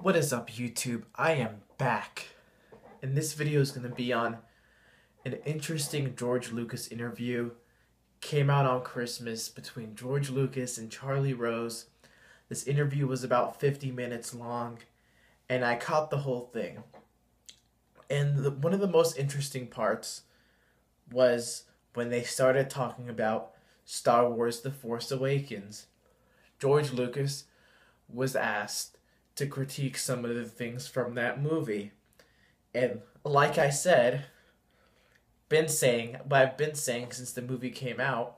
What is up, YouTube? I am back, and this video is going to be on an interesting George Lucas interview. Came out on Christmas between George Lucas and Charlie Rose. This interview was about 50 minutes long, and I caught the whole thing. And one of the most interesting parts was when they started talking about Star Wars: The Force Awakens. George Lucas was asked to critique some of the things from that movie. And like I said, I've been saying since the movie came out,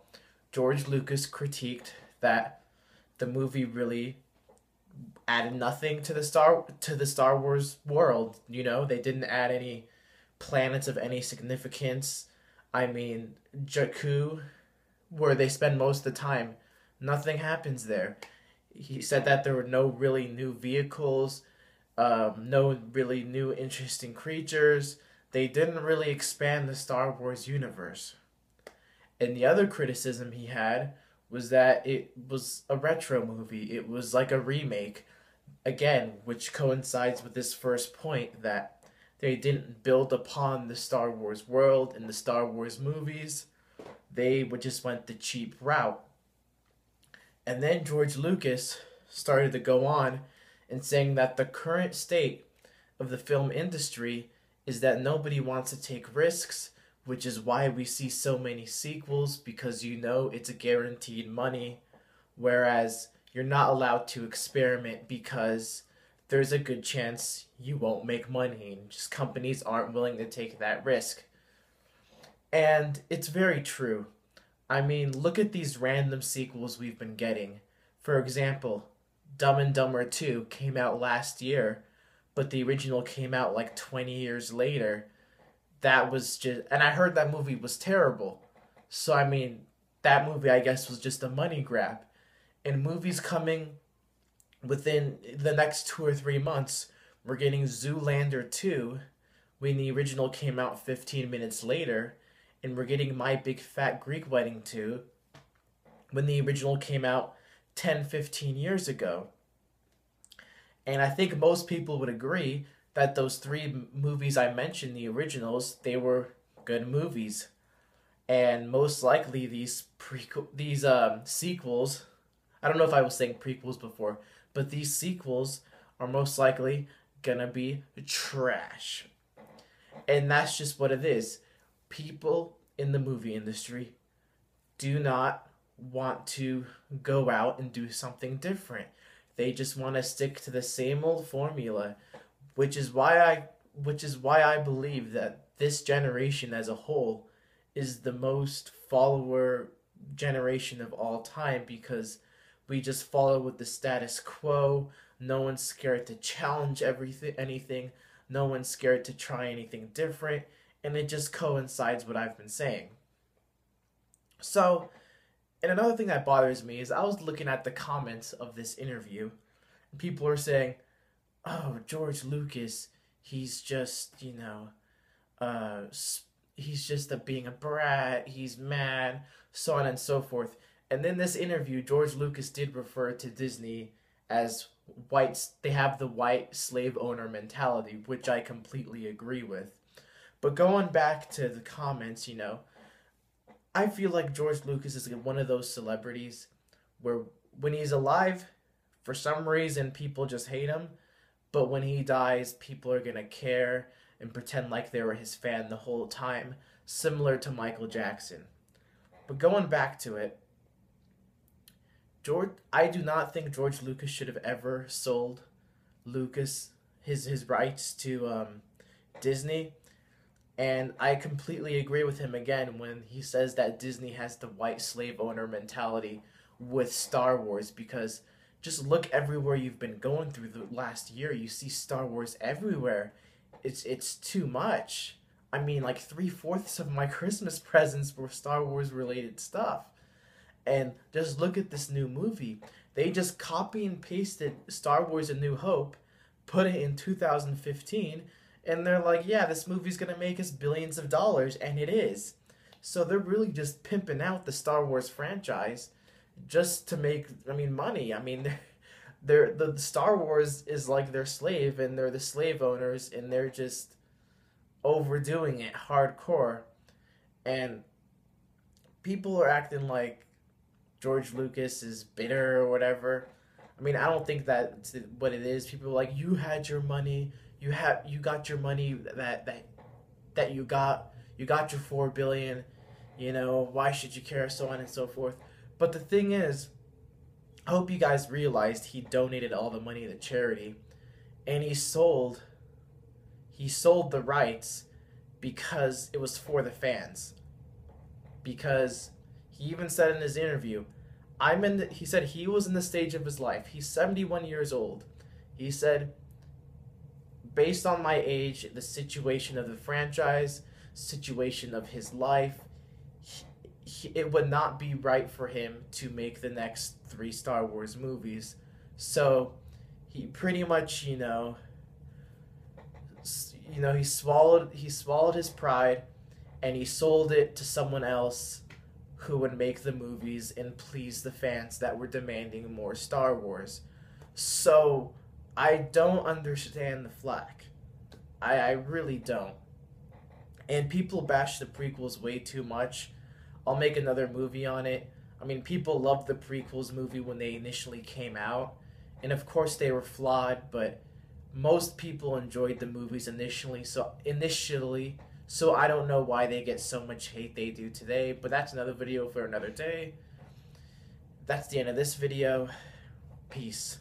George Lucas critiqued that the movie really added nothing to the Star Wars world. You know, they didn't add any planets of any significance. I mean, Jakku, where they spend most of the time, nothing happens there. He said that there were no really new vehicles, no really new interesting creatures. They didn't really expand the Star Wars universe. And the other criticism he had was that it was a retro movie. It was like a remake, again, which coincides with this first point that they didn't build upon the Star Wars world and the Star Wars movies. They just went the cheap route. And then George Lucas started to go on and saying that the current state of the film industry is that nobody wants to take risks, which is why we see so many sequels, because you know it's a guaranteed money, whereas you're not allowed to experiment because there's a good chance you won't make money, and just companies aren't willing to take that risk. And it's very true. I mean, look at these random sequels we've been getting. For example, Dumb and Dumber 2 came out last year, but the original came out like 20 years later. That was just... And I heard that movie was terrible. So, I mean, that movie, I guess, was just a money grab. And movies coming within the next 2 or 3 months, we're getting Zoolander 2, when the original came out 15 minutes later, and we're getting My Big Fat Greek Wedding 2 when the original came out 10-15 years ago. And I think most people would agree that those three movies I mentioned, the originals, they were good movies. And most likely these sequels, I don't know if I was saying prequels before, but these sequels are most likely gonna be trash. And that's just what it is. People in the movie industry do not want to go out and do something different. They just want to stick to the same old formula, which is why I believe that this generation as a whole is the most follower generation of all time, because we just follow with the status quo. No one's scared to challenge anything. No one's scared to try anything different. And it just coincides what I've been saying. So, and another thing that bothers me is I was looking at the comments of this interview, and people are saying, oh, George Lucas, he's just, he's just being a brat, he's mad, so on and so forth. And in this interview, George Lucas did refer to Disney as they have the white slave owner mentality, which I completely agree with. But going back to the comments, I feel like George Lucas is one of those celebrities where when he's alive, for some reason, people just hate him. But when he dies, people are going to care and pretend like they were his fan the whole time, similar to Michael Jackson. But going back to it, I do not think George Lucas should have ever sold his rights to Disney. And I completely agree with him again when he says that Disney has the white slave owner mentality with Star Wars, because just look everywhere you've been going through the last year. You see Star Wars everywhere. It's too much. I mean, like 3/4 of my Christmas presents were Star Wars related stuff. And just look at this new movie. They just copy and pasted Star Wars: A New Hope, put it in 2015, and they're like, yeah, this movie's going to make us billions of dollars, and it is. So they're really just pimping out the Star Wars franchise just to make, money. the Star Wars is like their slave, and they're the slave owners, and they're just overdoing it hardcore. And people are acting like George Lucas is bitter or whatever. I mean, I don't think that's what it is. People are like, you had your money, you got your money that you got your 4 billion. You know, why should you care, so on and so forth. But the thing is, I hope you guys realized he donated all the money to charity, and he sold the rights because it was for the fans. Because he even said in his interview, he said he was in the stage of his life. He's 71 years old. He said, based on my age, the situation of the franchise, situation of his life, it would not be right for him to make the next 3 Star Wars movies. So he pretty much, he swallowed his pride, and he sold it to someone else who would make the movies and please the fans that were demanding more Star Wars. So I don't understand the flack. I really don't. And people bash the prequels way too much. I'll make another movie on it. I mean, people loved the prequels movie when they initially came out. And of course they were flawed, but most people enjoyed the movies initially. So I don't know why they get so much hate they do today, but that's another video for another day. That's the end of this video. Peace.